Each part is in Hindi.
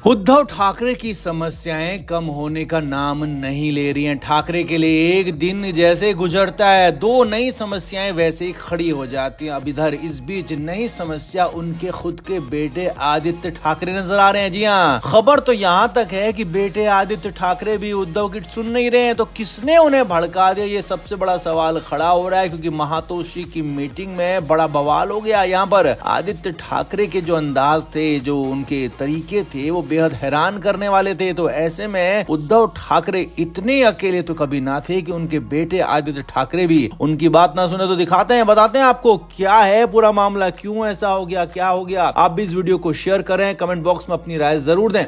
उद्धव ठाकरे की समस्याएं कम होने का नाम नहीं ले रही हैं। ठाकरे के लिए एक दिन जैसे गुजरता है दो नई समस्याएं वैसे ही खड़ी हो जाती हैं। अब इधर इस बीच नई समस्या उनके खुद के बेटे आदित्य ठाकरे नजर आ रहे हैं। जी हाँ, खबर तो यहाँ तक है कि बेटे आदित्य ठाकरे भी उद्धव की सुन नहीं रहे हैं, तो किसने उन्हें भड़का दिया, ये सबसे बड़ा सवाल खड़ा हो रहा है। क्योंकि महातोषी की मीटिंग में बड़ा बवाल हो गया। यहाँ पर आदित्य ठाकरे के जो अंदाज थे, जो उनके तरीके थे, वो बेहद हैरान करने वाले थे। तो ऐसे में उद्धव ठाकरे इतने अकेले तो कभी ना थे कि उनके बेटे आदित्य ठाकरे भी उनकी बात ना सुने। तो दिखाते हैं, बताते हैं आपको क्या है पूरा मामला, क्यों ऐसा हो गया, क्या हो गया। आप भी इस वीडियो को शेयर करें, कमेंट बॉक्स में अपनी राय जरूर दें।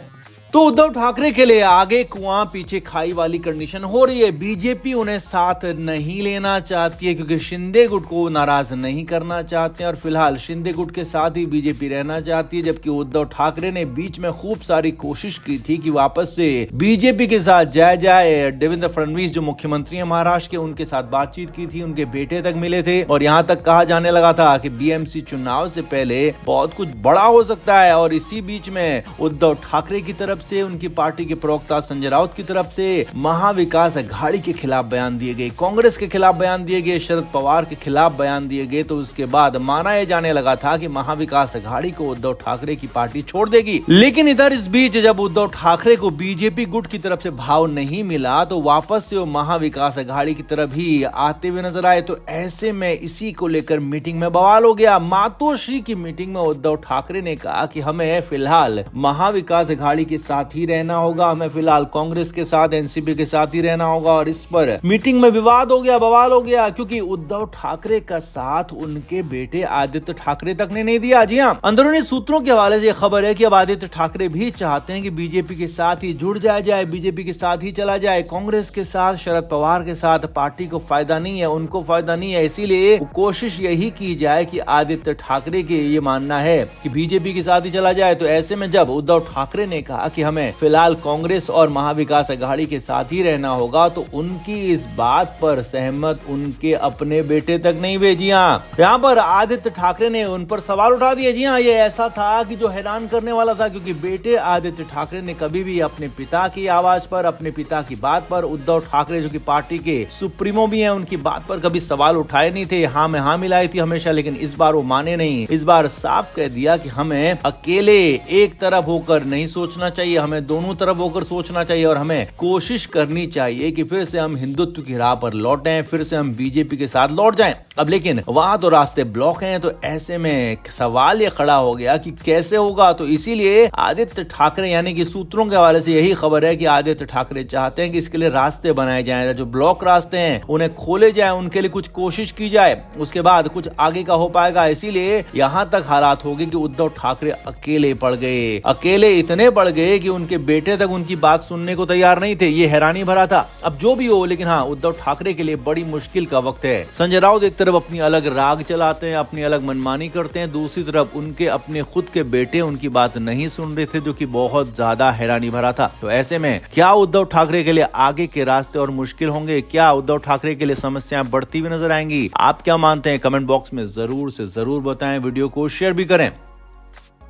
तो उद्धव ठाकरे के लिए आगे कुआं पीछे खाई वाली कंडीशन हो रही है। बीजेपी उन्हें साथ नहीं लेना चाहती है क्योंकि शिंदे गुट को नाराज नहीं करना चाहते हैं, और फिलहाल शिंदे गुट के साथ ही बीजेपी रहना चाहती है। जबकि उद्धव ठाकरे ने बीच में खूब सारी कोशिश की थी कि वापस से बीजेपी के साथ जाए। देवेंद्र फडणवीस जो मुख्यमंत्री है महाराष्ट्र के, उनके साथ बातचीत की थी, उनके बेटे तक मिले थे, और यहाँ तक कहा जाने लगा था कि बीएमसी चुनाव से पहले बहुत कुछ बड़ा हो सकता है। और इसी बीच में उद्धव ठाकरे की तरफ से, उनकी पार्टी के प्रवक्ता संजय राउत की तरफ से महाविकास अघाड़ी के खिलाफ बयान दिए गए, कांग्रेस के खिलाफ बयान दिए गए, शरद पवार के खिलाफ बयान दिए गए। तो उसके बाद माना यह जाने लगा था कि महाविकास अघाड़ी को उद्धव ठाकरे की पार्टी छोड़ देगी। लेकिन इधर इस बीच जब उद्धव ठाकरे को बीजेपी गुट की तरफ से भाव नहीं मिला, तो वापस से वो महाविकास अघाड़ी की तरफ ही आते हुए नजर आए। तो ऐसे में इसी को लेकर मीटिंग में बवाल हो गया। मातोश्री की मीटिंग में उद्धव ठाकरे ने कहा कि हमें फिलहाल महाविकास अघाड़ी के साथ ही रहना होगा, हमें फिलहाल कांग्रेस के साथ, एनसीपी के साथ ही रहना होगा। और इस पर मीटिंग में विवाद हो गया, बवाल हो गया, क्योंकि उद्धव ठाकरे का साथ उनके बेटे आदित्य ठाकरे तक ने नहीं दिया। जी हाँ, अंदरूनी सूत्रों के हवाले से खबर है कि अब आदित्य ठाकरे भी चाहते हैं कि बीजेपी के साथ ही जुड़ जाए, बीजेपी के साथ ही चला जाए। कांग्रेस के साथ, शरद पवार के साथ पार्टी को फायदा नहीं है, उनको फायदा नहीं है। इसीलिए कोशिश यही की जाए कि आदित्य ठाकरे के ये मानना है कि बीजेपी के साथ ही चला जाए। तो ऐसे में जब उद्धव ठाकरे ने कहा कि हमें फिलहाल कांग्रेस और महाविकास अघाड़ी के साथ ही रहना होगा, तो उनकी इस बात पर सहमत उनके अपने बेटे तक नहीं हुए। जी हाँ, यहाँ पर आदित्य ठाकरे ने उन पर सवाल उठा दिए। जी हाँ, ये ऐसा था कि जो हैरान करने वाला था, क्योंकि बेटे आदित्य ठाकरे ने कभी भी अपने पिता की आवाज पर, अपने पिता की बात पर, उद्धव ठाकरे जो कि पार्टी के सुप्रीमो भी हैं, उनकी बात पर कभी सवाल उठाए नहीं थे। हाँ में हाँ मिलाई थी हमेशा, लेकिन इस बार वो माने नहीं। इस बार साफ कह दिया कि हमें अकेले एक तरफ होकर नहीं सोचना चाहिए, हमें दोनों तरफ होकर सोचना चाहिए, और हमें कोशिश करनी चाहिए कि फिर से हम हिंदुत्व की राह पर लौटें, फिर से हम बीजेपी के साथ लौट जाएं। अब लेकिन वहां तो रास्ते ब्लॉक हैं। तो ऐसे में सवाल ये खड़ा हो गया कि कैसे होगा। तो इसीलिए आदित्य ठाकरे, यानी कि सूत्रों के हवाले से यही खबर है कि आदित्य ठाकरे चाहते हैं कि इसके लिए रास्ते बनाए जाएं, जो ब्लॉक रास्ते हैं उन्हें खोले जाए, उनके लिए कुछ कोशिश की जाए, उसके बाद कुछ आगे का हो पाएगा। इसीलिए यहाँ तक हालात हो गए कि उद्धव ठाकरे अकेले पड़ गए, अकेले इतने पड़ गए कि उनके बेटे तक उनकी बात सुनने को तैयार नहीं थे। ये हैरानी भरा था। अब जो भी हो, लेकिन हाँ, उद्धव ठाकरे के लिए बड़ी मुश्किल का वक्त है। संजय राउत एक तरफ अपनी अलग राग चलाते हैं, अपनी अलग मनमानी करते हैं, दूसरी तरफ उनके अपने खुद के बेटे उनकी बात नहीं सुन रहे थे, जो कि बहुत ज्यादा हैरानी भरा था। तो ऐसे में क्या उद्धव ठाकरे के लिए आगे के रास्ते और मुश्किल होंगे? क्या उद्धव ठाकरे के लिए समस्याएं बढ़ती हुई नजर आएंगी? आप क्या मानते हैं? कमेंट बॉक्स में जरूर से जरूर बताएं, वीडियो को शेयर भी करें।